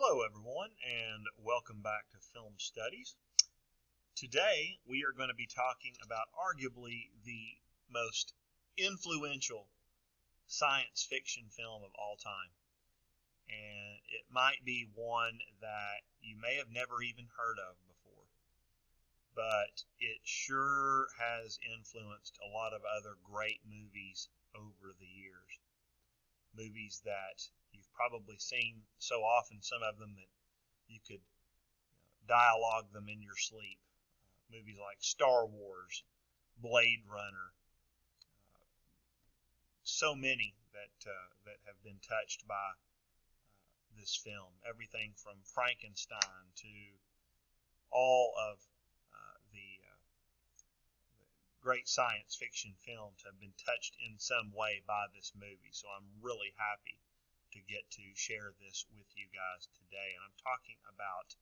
Hello everyone and welcome back to Film Studies. Today we are going to be talking about arguably the most influential science fiction film of all time. And it might be one that you may have never even heard of before, but it sure has influenced a lot of other great movies over the years. Movies that you've probably seen so often, some of them that you could dialogue them in your sleep. Movies like Star Wars, Blade Runner, so many that have been touched by this film. Everything from Frankenstein to all of the great science fiction films have been touched in some way by this movie. So I'm really happy to get to share this with you guys today. And I'm talking about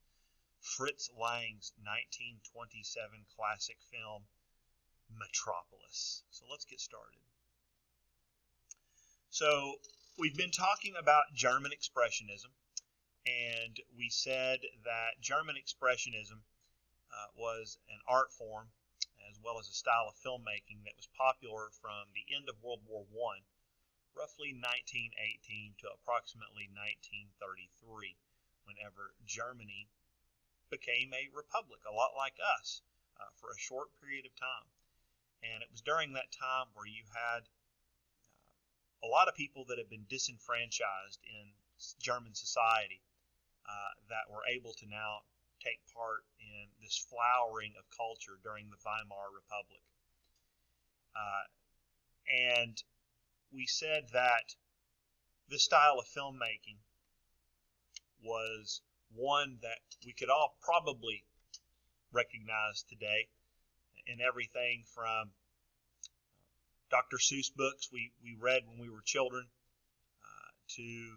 Fritz Lang's 1927 classic film, Metropolis. So let's get started. So we've been talking about German Expressionism, and we said that German Expressionism was an art form as well as a style of filmmaking that was popular from the end of World War I, roughly 1918 to approximately 1933, whenever Germany became a republic, a lot like us, for a short period of time. And it was during that time where you had a lot of people that had been disenfranchised in German society that were able to now take part in this flowering of culture during the Weimar Republic. And we said that this style of filmmaking was one that we could all probably recognize today in everything from Dr. Seuss books we read when we were children to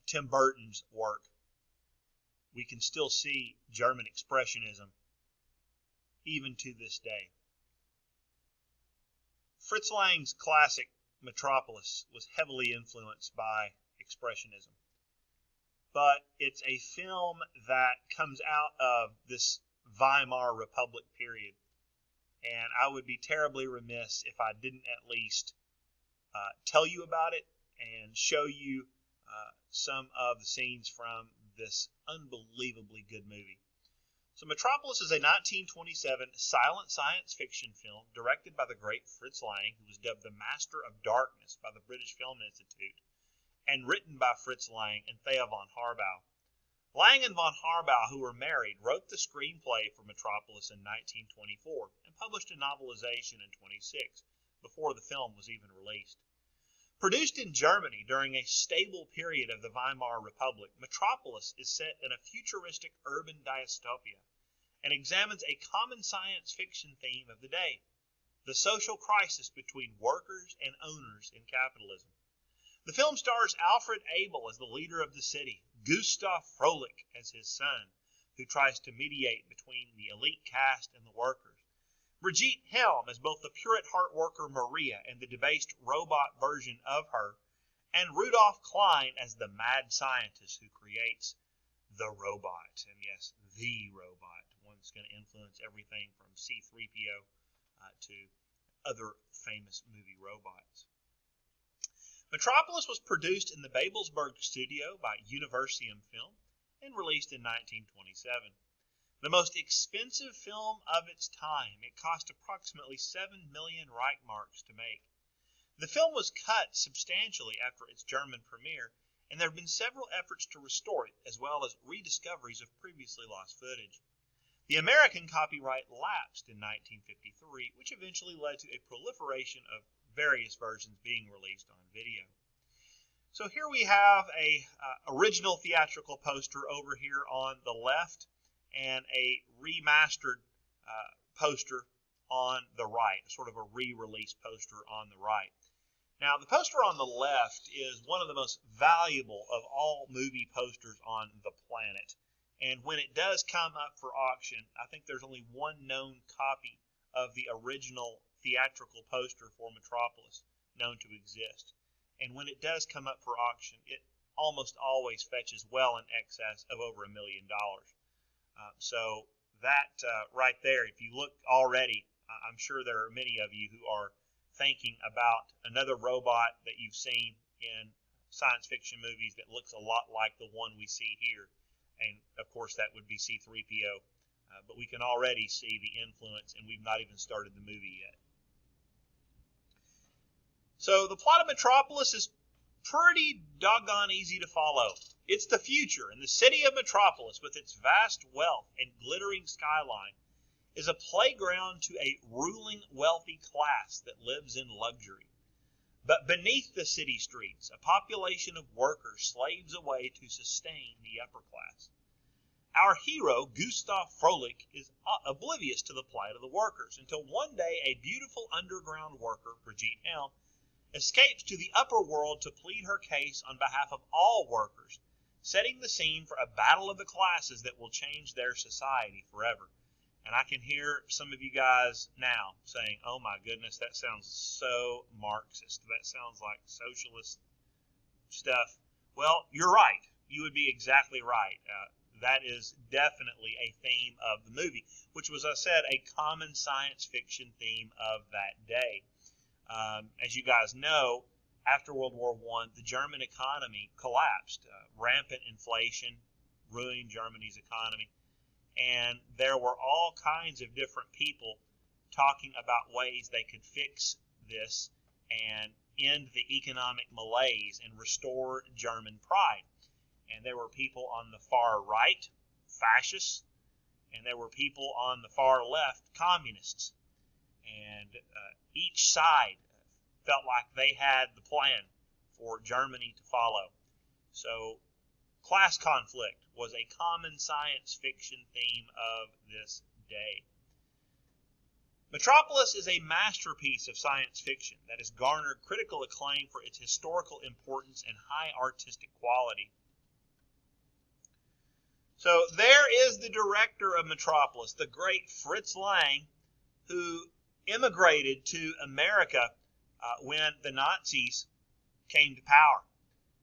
Tim Burton's work. We can still see German Expressionism even to this day. Fritz Lang's classic Metropolis was heavily influenced by Expressionism. But it's a film that comes out of this Weimar Republic period. And I would be terribly remiss if I didn't at least tell you about it and show you some of the scenes from this unbelievably good movie. So Metropolis is a 1927 silent science fiction film directed by the great Fritz Lang, who was dubbed the Master of Darkness by the British Film Institute, and written by Fritz Lang and Thea von Harbou. Lang and von Harbou, who were married, wrote the screenplay for Metropolis in 1924 and published a novelization in 26, before the film was even released. Produced in Germany during a stable period of the Weimar Republic, Metropolis is set in a futuristic urban dystopia and examines a common science fiction theme of the day, the social crisis between workers and owners in capitalism. The film stars Alfred Abel as the leader of the city, Gustav Froelich as his son, who tries to mediate between the elite caste and the workers, Brigitte Helm as both the pure at heart worker Maria and the debased robot version of her, and Rudolf Klein as the mad scientist who creates the robot. And yes, the robot, one that's going to influence everything from C-3PO to other famous movie robots. Metropolis was produced in the Babelsberg studio by Universium Film and released in 1927. The most expensive film of its time, it cost approximately 7 million Reichmarks to make. The film was cut substantially after its German premiere, and there have been several efforts to restore it, as well as rediscoveries of previously lost footage. The American copyright lapsed in 1953, which eventually led to a proliferation of various versions being released on video. So here we have a original theatrical poster over here on the left, and a remastered poster on the right, sort of a re-release poster on the right. Now, the poster on the left is one of the most valuable of all movie posters on the planet. And when it does come up for auction, I think there's only one known copy of the original theatrical poster for Metropolis known to exist. And when it does come up for auction, it almost always fetches well in excess of over $1 million. So that right there, if you look already, I'm sure there are many of you who are thinking about another robot that you've seen in science fiction movies that looks a lot like the one we see here. And, of course, that would be C-3PO. But we can already see the influence, and we've not even started the movie yet. So the plot of Metropolis is pretty doggone easy to follow. It's the future, and the city of Metropolis, with its vast wealth and glittering skyline, is a playground to a ruling wealthy class that lives in luxury. But beneath the city streets, a population of workers slaves away to sustain the upper class. Our hero, Gustav Froelich, is oblivious to the plight of the workers until one day a beautiful underground worker, Brigitte Helm, escapes to the upper world to plead her case on behalf of all workers, setting the scene for a battle of the classes that will change their society forever. And I can hear some of you guys now saying, oh my goodness, that sounds so Marxist. That sounds like socialist stuff. Well, you're right. You would be exactly right. That is definitely a theme of the movie, which was, as I said, a common science fiction theme of that day. As you guys know, after World War I, the German economy collapsed. Rampant inflation ruined Germany's economy. And there were all kinds of different people talking about ways they could fix this and end the economic malaise and restore German pride. And there were people on the far right, fascists, and there were people on the far left, communists. And each side felt like they had the plan for Germany to follow. So class conflict was a common science fiction theme of this day. Metropolis is a masterpiece of science fiction that has garnered critical acclaim for its historical importance and high artistic quality. So there is the director of Metropolis, the great Fritz Lang, who immigrated to America when the Nazis came to power.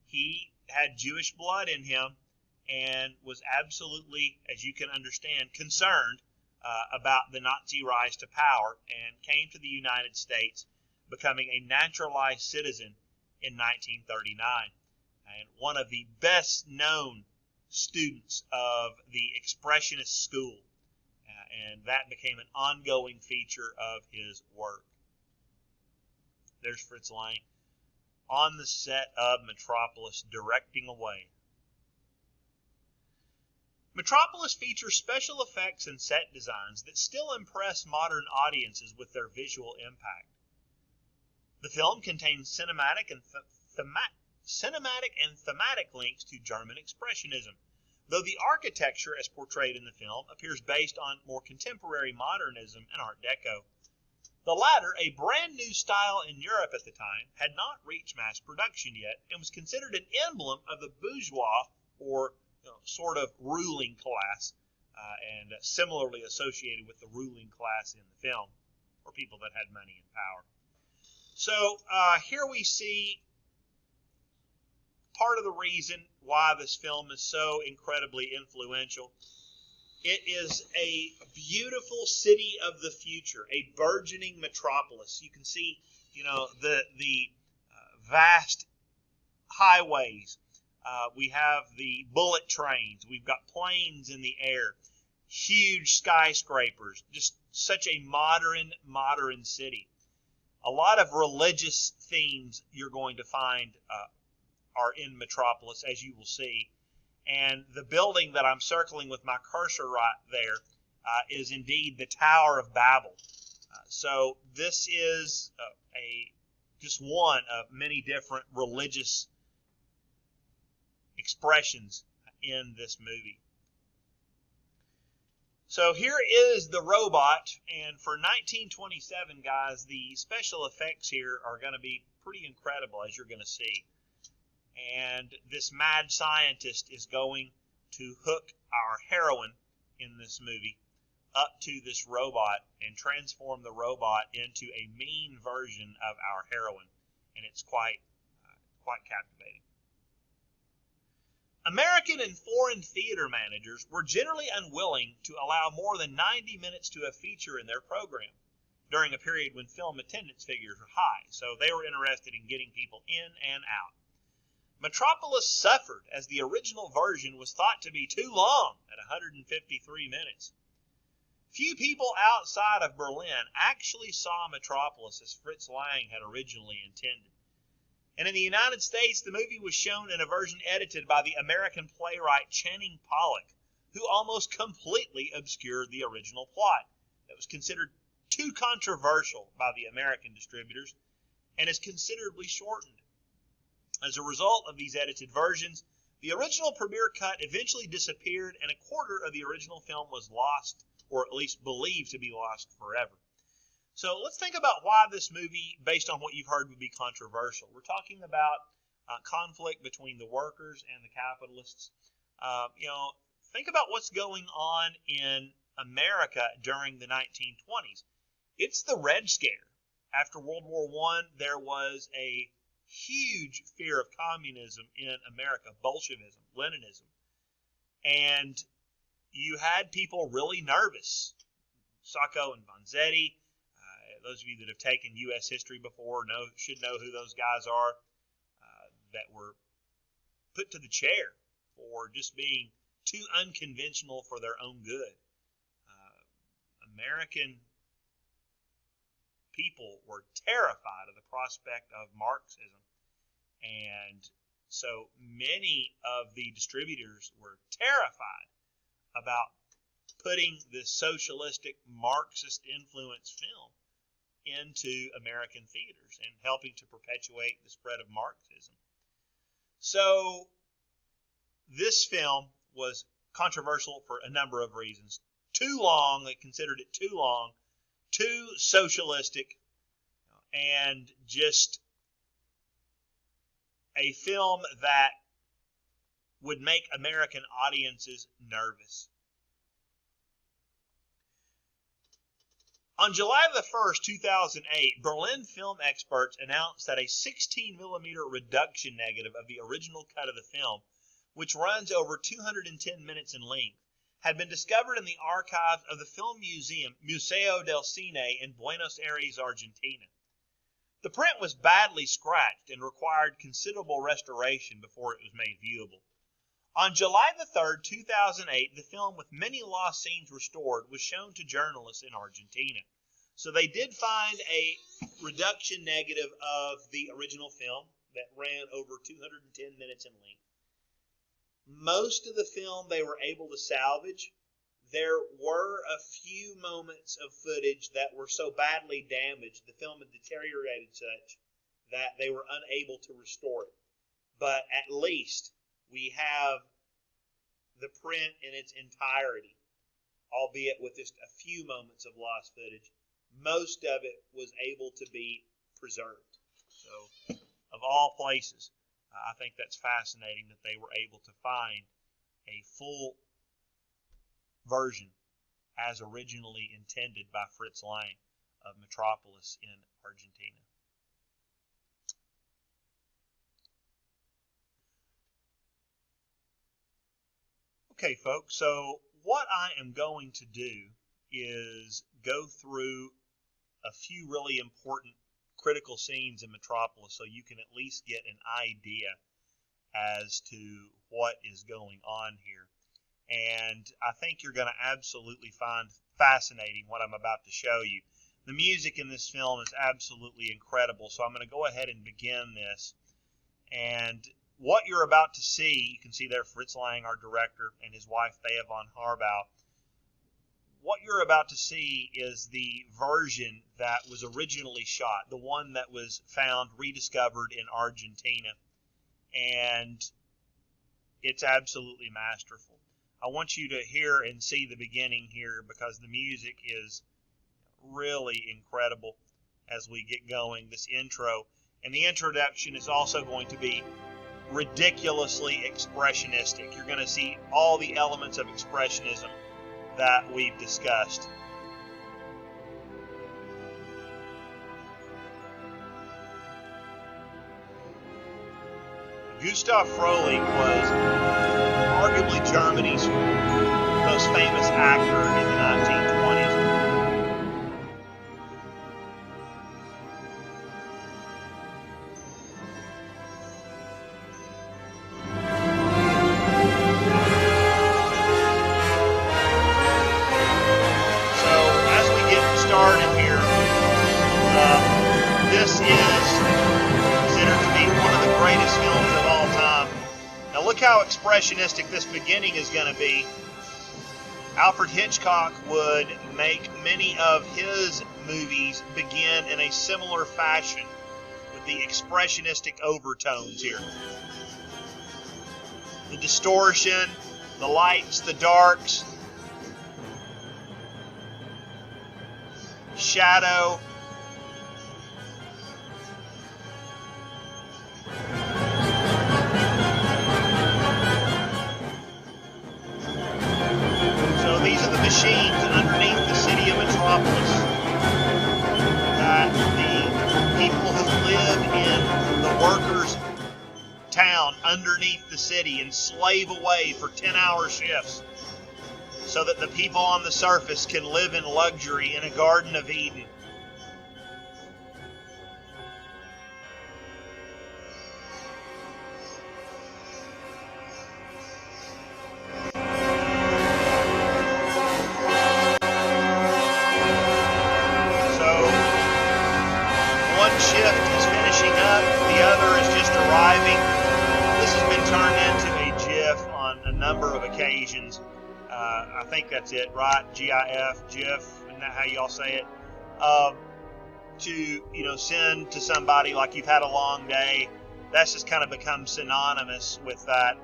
He had Jewish blood in him and was absolutely, as you can understand, concerned about the Nazi rise to power and came to the United States, becoming a naturalized citizen in 1939. And one of the best known students of the Expressionist school. And that became an ongoing feature of his work. There's Fritz Lang on the set of Metropolis, directing away. Metropolis features special effects and set designs that still impress modern audiences with their visual impact. The film contains cinematic and thematic links to German Expressionism, though the architecture as portrayed in the film appears based on more contemporary modernism and Art Deco. The latter, a brand new style in Europe at the time, had not reached mass production yet and was considered an emblem of the bourgeois or sort of ruling class, and similarly associated with the ruling class in the film, or people that had money and power. So here we see part of the reason why this film is so incredibly influential. It is a beautiful city of the future, a burgeoning metropolis. You can see, the vast highways. We have the bullet trains. We've got planes in the air, huge skyscrapers. Just such a modern city. A lot of religious themes you're going to find are in Metropolis, as you will see. And the building that I'm circling with my cursor right there is indeed the Tower of Babel. So this is just one of many different religious expressions in this movie. So here is the robot, and for 1927, guys, the special effects here are going to be pretty incredible, as you're going to see. And this mad scientist is going to hook our heroine in this movie up to this robot and transform the robot into a mean version of our heroine. And it's quite captivating. American and foreign theater managers were generally unwilling to allow more than 90 minutes to a feature in their program during a period when film attendance figures were high, so they were interested in getting people in and out. Metropolis suffered as the original version was thought to be too long at 153 minutes. Few people outside of Berlin actually saw Metropolis as Fritz Lang had originally intended. And in the United States, the movie was shown in a version edited by the American playwright Channing Pollock, who almost completely obscured the original plot. It was considered too controversial by the American distributors and is considerably shortened. As a result of these edited versions, the original premiere cut eventually disappeared and a quarter of the original film was lost, or at least believed to be lost forever. So let's think about why this movie, based on what you've heard, would be controversial. We're talking about conflict between the workers and the capitalists. Think about what's going on in America during the 1920s. It's the Red Scare. After World War I, there was a huge fear of communism in America, Bolshevism, Leninism. And you had people really nervous. Sacco and Vanzetti, those of you that have taken U.S. history before should know who those guys are, that were put to the chair for just being too unconventional for their own good. American people were terrified of the prospect of Marxism, and so many of the distributors were terrified about putting this socialistic Marxist influence film into American theaters and helping to perpetuate the spread of Marxism. So this film was controversial for a number of reasons. Too long, they considered it too long, too socialistic, and just a film that would make American audiences nervous. On July the 1st, 2008, Berlin film experts announced that a 16mm reduction negative of the original cut of the film, which runs over 210 minutes in length, had been discovered in the archives of the Film Museum, Museo del Cine, in Buenos Aires, Argentina. The print was badly scratched and required considerable restoration before it was made viewable. On July the 3rd, 2008, the film, with many lost scenes restored, was shown to journalists in Argentina. So they did find a reduction negative of the original film that ran over 210 minutes in length. Most of the film they were able to salvage. There were a few moments of footage that were so badly damaged, the film had deteriorated such that they were unable to restore it. But at least we have the print in its entirety, albeit with just a few moments of lost footage. Most of it was able to be preserved. So, of all places, I think that's fascinating that they were able to find a full version as originally intended by Fritz Lang of Metropolis in Argentina. Okay, folks, so what I am going to do is go through a few really important critical scenes in Metropolis so you can at least get an idea as to what is going on here. And I think you're going to absolutely find fascinating what I'm about to show you. The music in this film is absolutely incredible, so I'm going to go ahead and begin this. And what you're about to see, you can see there Fritz Lang, our director, and his wife Thea von Harbau. What you're about to see is the version that was originally shot, the one that was found, rediscovered in Argentina. And it's absolutely masterful. I want you to hear and see the beginning here because the music is really incredible as we get going, this intro. And the introduction is also going to be ridiculously expressionistic. You're going to see all the elements of expressionism that we've discussed. Gustav Froehlich was Germany's most famous actor in the 1920s. So, as we get started here, this is considered to be one of the greatest films of all time. Now look how expressionistic this beginning is going to be. Alfred Hitchcock would make many of his movies begin in a similar fashion with the expressionistic overtones here. The distortion, the lights, the darks, shadow. So these are the machines underneath the city of Metropolis that the people who live in the workers' town underneath the city and slave away for 10-hour shifts so that the people on the surface can live in luxury in a Garden of Eden. Shift is finishing up, the other is just arriving. This has been turned into a GIF on a number of occasions. I think that's it, right? GIF, GIF, isn't that how y'all say it? To send to somebody like you've had a long day. That's just kind of become synonymous with that.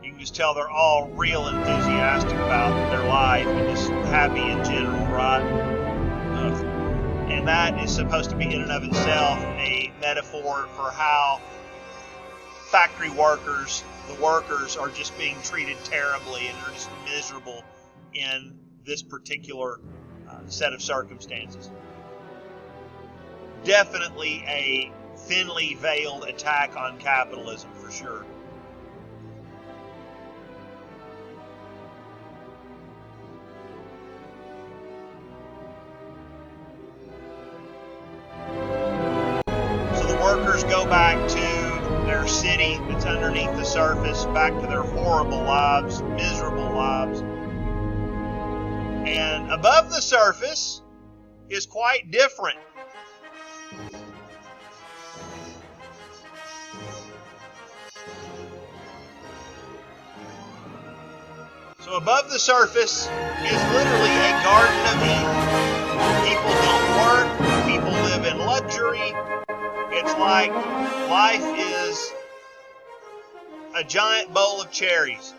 You can just tell they're all real enthusiastic about their life and just happy in general, right? And that is supposed to be in and of itself a metaphor for how factory workers, the workers, are just being treated terribly and are just miserable in this particular set of circumstances. Definitely a thinly veiled attack on capitalism for sure. Workers go back to their city that's underneath the surface, back to their horrible lives, miserable lives. And above the surface is quite different. So above the surface is literally a Garden of Eden. People don't work, people live in luxury. It's like life is a giant bowl of cherries.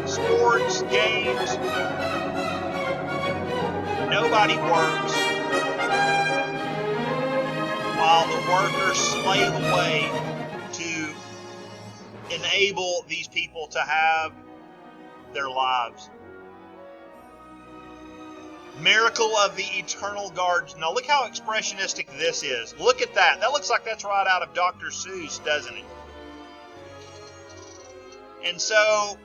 Sports, games, nobody works while the workers slave away to enable these people to have their lives. Miracle of the Eternal Gardens. Now look how expressionistic this is. Look at that. That looks like that's right out of Dr. Seuss, doesn't it? And so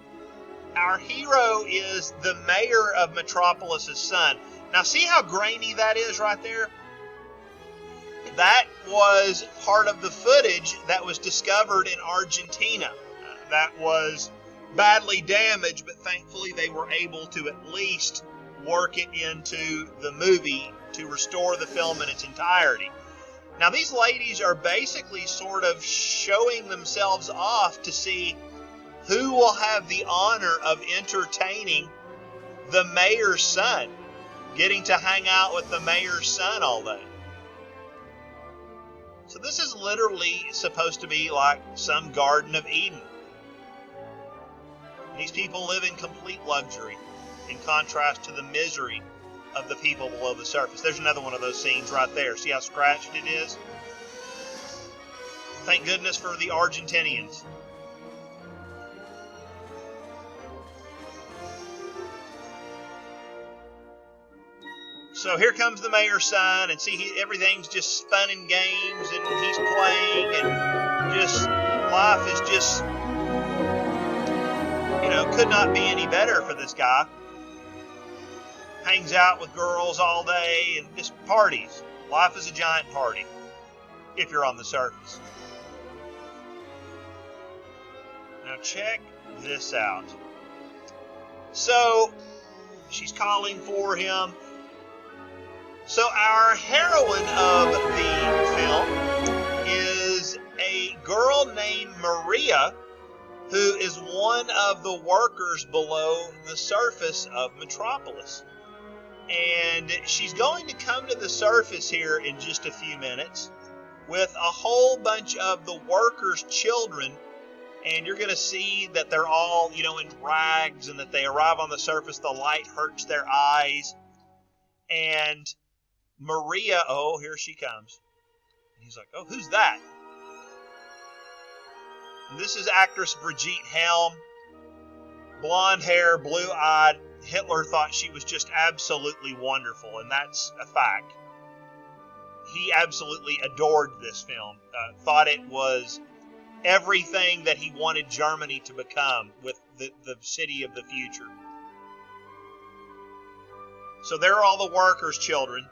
our hero is the mayor of Metropolis' son. Now see how grainy that is right there? That was part of the footage that was discovered in Argentina. That was badly damaged, but thankfully they were able to at least work it into the movie to restore the film in its entirety. Now these ladies are basically sort of showing themselves off to see who will have the honor of entertaining the mayor's son, getting to hang out with the mayor's son all day. So this is literally supposed to be like some Garden of Eden. These people live in complete luxury in contrast to the misery of the people below the surface. There's another one of those scenes right there. See how scratched it is? Thank goodness for the Argentinians. So here comes the mayor's son, and see, everything's just spun in games, and he's playing, and just life is just, could not be any better for this guy. Hangs out with girls all day and just parties. Life is a giant party, if you're on the surface. Now check this out. So she's calling for him. So our heroine of the film is a girl named Maria, who is one of the workers below the surface of Metropolis. And she's going to come to the surface here in just a few minutes with a whole bunch of the workers' children. And you're going to see that they're all, in rags, and that they arrive on the surface. The light hurts their eyes. And Maria, oh, here she comes. And he's like, oh, who's that? And this is actress Brigitte Helm. Blonde hair, blue-eyed. Hitler thought she was just absolutely wonderful, and that's a fact. He absolutely adored this film. Thought it was everything that he wanted Germany to become, with the city of the future. So there are all the workers' children,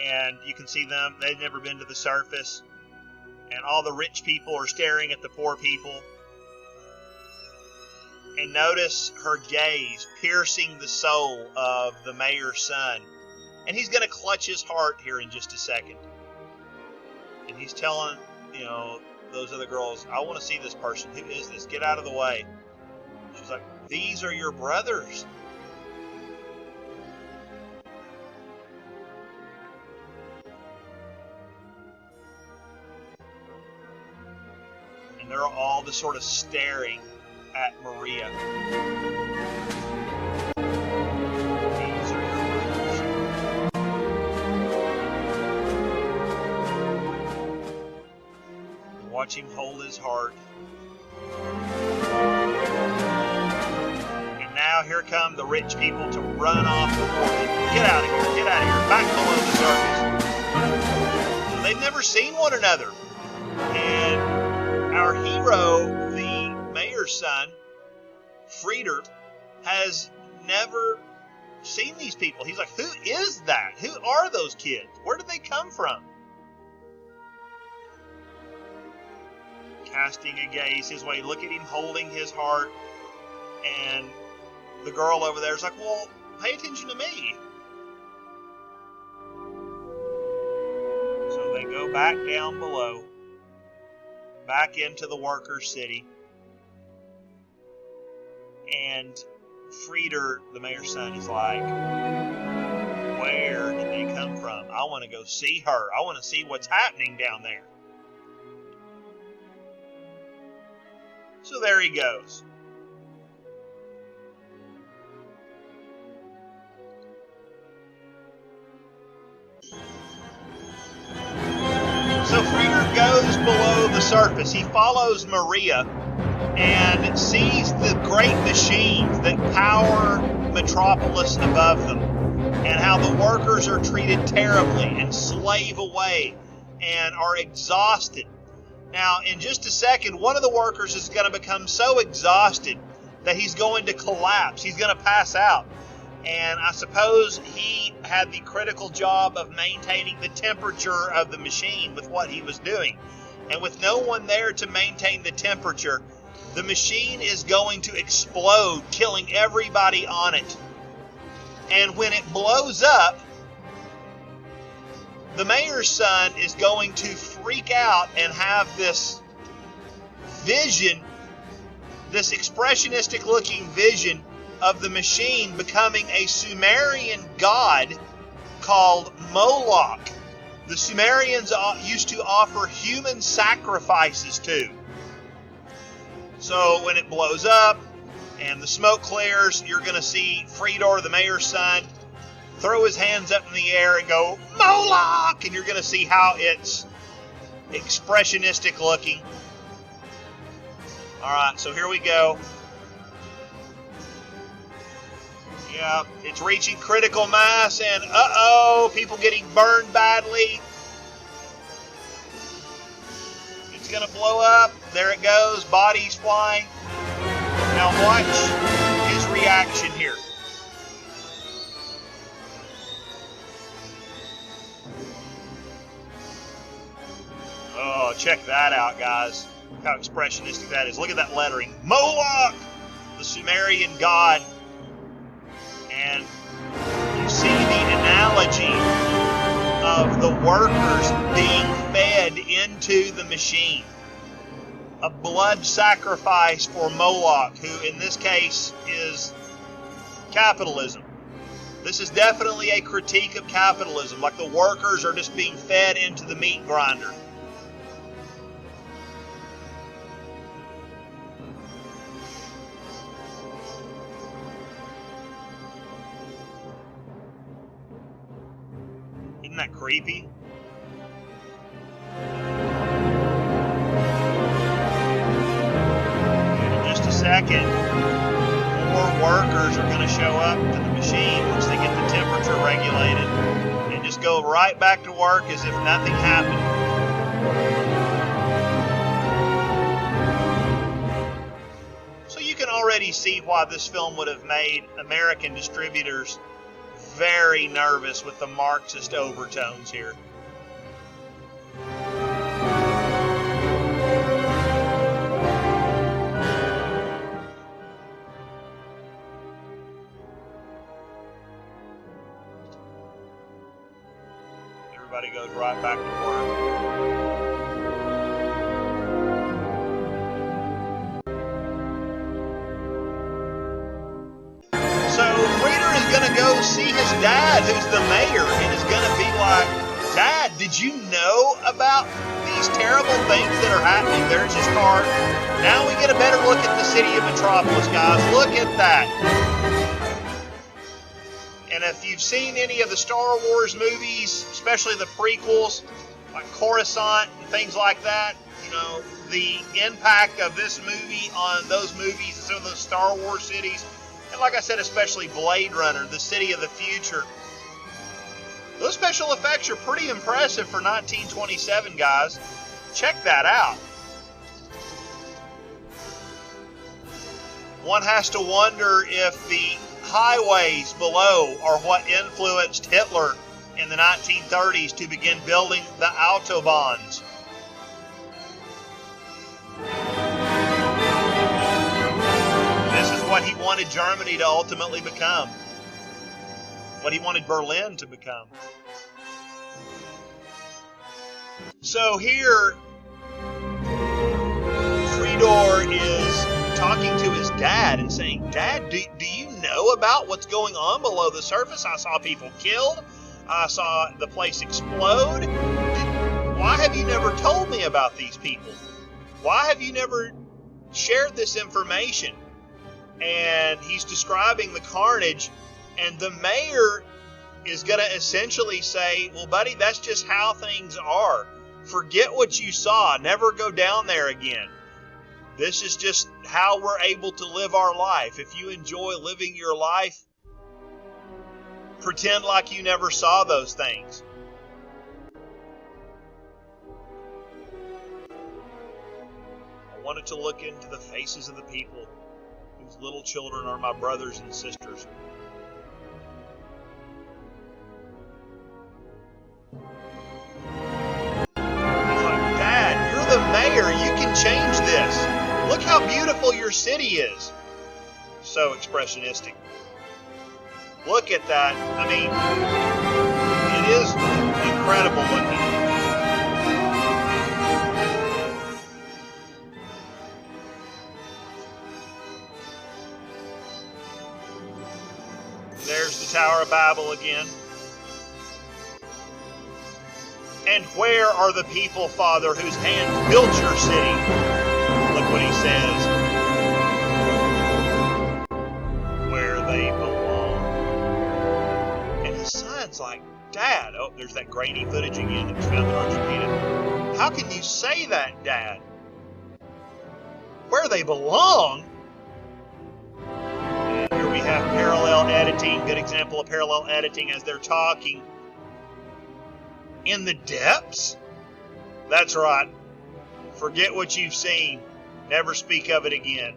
and you can see them. They've never been to the surface. And all the rich people are staring at the poor people. And notice her gaze piercing the soul of the mayor's son. And he's going to clutch his heart here in just a second. And he's telling, those other girls, I want to see this person. Who is this? Get out of the way. She's like, these are your brothers. And they're all just sort of staring at Maria. These are your brothers. Watch him hold his heart. And now here come the rich people to run off the poor people. Get out of here, get out of here, back below the surface. So they've never seen one another. And our hero, the mayor's son, Frieder, has never seen these people. He's like, who is that? Who are those kids? Where did they come from? Casting a gaze his way. Look at him holding his heart. And the girl over there is like, well, pay attention to me. So they go back down below, back into the workers' city. And Frieder, the mayor's son, is like, where did they come from? I want to go see her. I want to see what's happening down there. So there he goes. So Frieder goes below the surface. He follows Maria and sees the great machines that power Metropolis above them, and how the workers are treated terribly and slave away and are exhausted. Now, in just a second, one of the workers is going to become so exhausted that he's going to collapse. He's going to pass out. And I suppose he had the critical job of maintaining the temperature of the machine with what he was doing. And with no one there to maintain the temperature, the machine is going to explode, killing everybody on it. And when it blows up, the mayor's son is going to freak out and have this vision, this expressionistic looking vision of the machine becoming a Sumerian god called Moloch. The Sumerians used to offer human sacrifices to. So when it blows up and the smoke clears, you're going to see Frieder, the mayor's son, throw his hands up in the air and go, Moloch! And you're going to see how it's expressionistic looking. Alright, so here we go. Yeah, it's reaching critical mass, and uh-oh, people getting burned badly. It's going to blow up. There it goes, bodies flying. Now watch his reaction here. Oh, check that out, guys. Look how expressionistic that is. Look at that lettering. Moloch, the Sumerian god. And you see the analogy of the workers being fed into the machine. A blood sacrifice for Moloch, who in this case is capitalism. This is definitely a critique of capitalism, like the workers are just being fed into the meat grinder. Isn't that creepy? In just a second, more workers are going to show up to the machine once they get the temperature regulated and just go right back to work as if nothing happened. So you can already see why this film would have made American distributors very nervous with the Marxist overtones here. Everybody goes right back to work. Going to go see his dad, who's the mayor, and is going to be like, Dad, did you know about these terrible things that are happening? There's his card. Now we get a better look at the city of Metropolis, guys. Look at that. And if you've seen any of the Star Wars movies, especially the prequels, like Coruscant and things like that, you know, the impact of this movie on those movies and some of those Star Wars cities. And like I said, especially Blade Runner, the city of the future. Those special effects are pretty impressive for 1927, guys. Check that out. One has to wonder if the highways below are what influenced Hitler in the 1930s to begin building the Autobahns. What he wanted Germany to ultimately become. What he wanted Berlin to become. So here, Fedor is talking to his dad and saying, Dad, do you know about what's going on below the surface? I saw people killed. I saw the place explode. Why have you never told me about these people? Why have you never shared this information? And he's describing the carnage, and the mayor is going to essentially say, well, buddy, that's just how things are. Forget what you saw. Never go down there again. This is just how we're able to live our life. If you enjoy living your life, pretend like you never saw those things. I wanted to look into the faces of the people whose little children are my brothers and sisters. He's like, Dad, you're the mayor. You can change this. Look how beautiful your city is. So expressionistic. Look at that. I mean, it is incredible looking. There's the Tower of Babel again. And where are the people, Father, whose hands built your city? Look what he says. Where they belong. And his son's like, Dad, oh, there's that grainy footage again that was found in Argentina. How can you say that, Dad? Where they belong? And here we have parallel editing, good example of parallel editing as they're talking. In the depths? That's right. Forget what you've seen. Never speak of it again.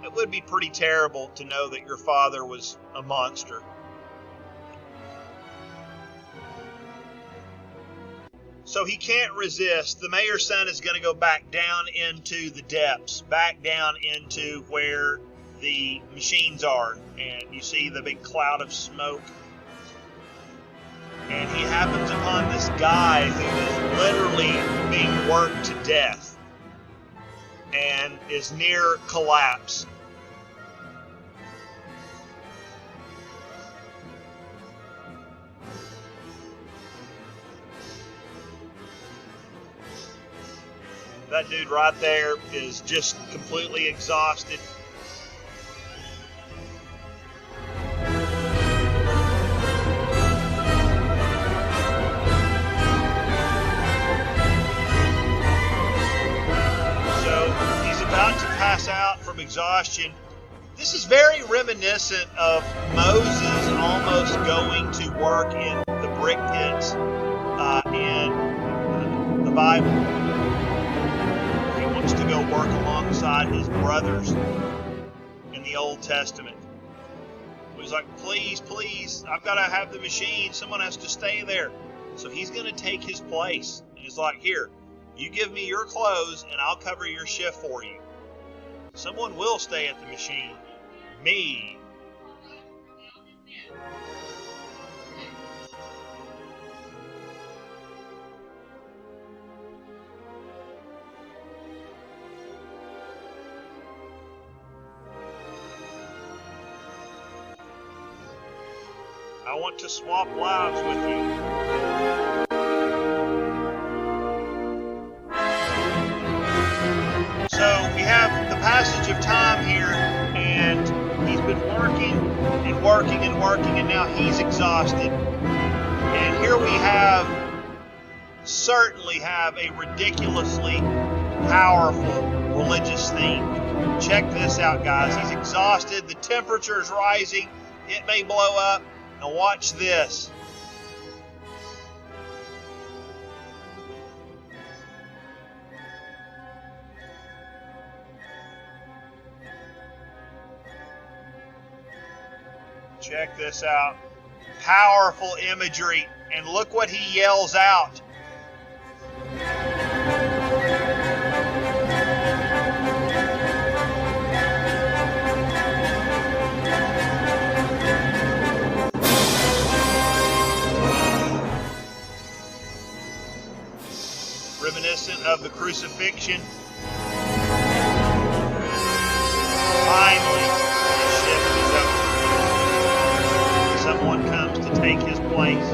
It would be pretty terrible to know that your father was a monster. So he can't resist. The mayor's son is going to go back down into the depths, back down into where the machines are. And you see the big cloud of smoke. And he happens upon this guy who is literally being worked to death and is near collapse. That dude right there is just completely exhausted. So he's about to pass out from exhaustion. This is very reminiscent of Moses almost going to work in the brick pits in the Bible. To go work alongside his brothers in the Old Testament. He's like, please, I've got to have the machine. Someone has to stay there. So he's going to take his place. And he's like, here, you give me your clothes and I'll cover your shift for you. Someone will stay at the machine. Me. I want to swap lives with you. So we have the passage of time here, and he's been working and working and working, and now he's exhausted. And here we certainly have a ridiculously powerful religious theme. Check this out, guys. He's exhausted. The temperature is rising. It may blow up. Now watch this. Check this out. Powerful imagery. And look what he yells out. Reminiscent of the crucifixion. Finally, the shift is over. Someone comes to take his place.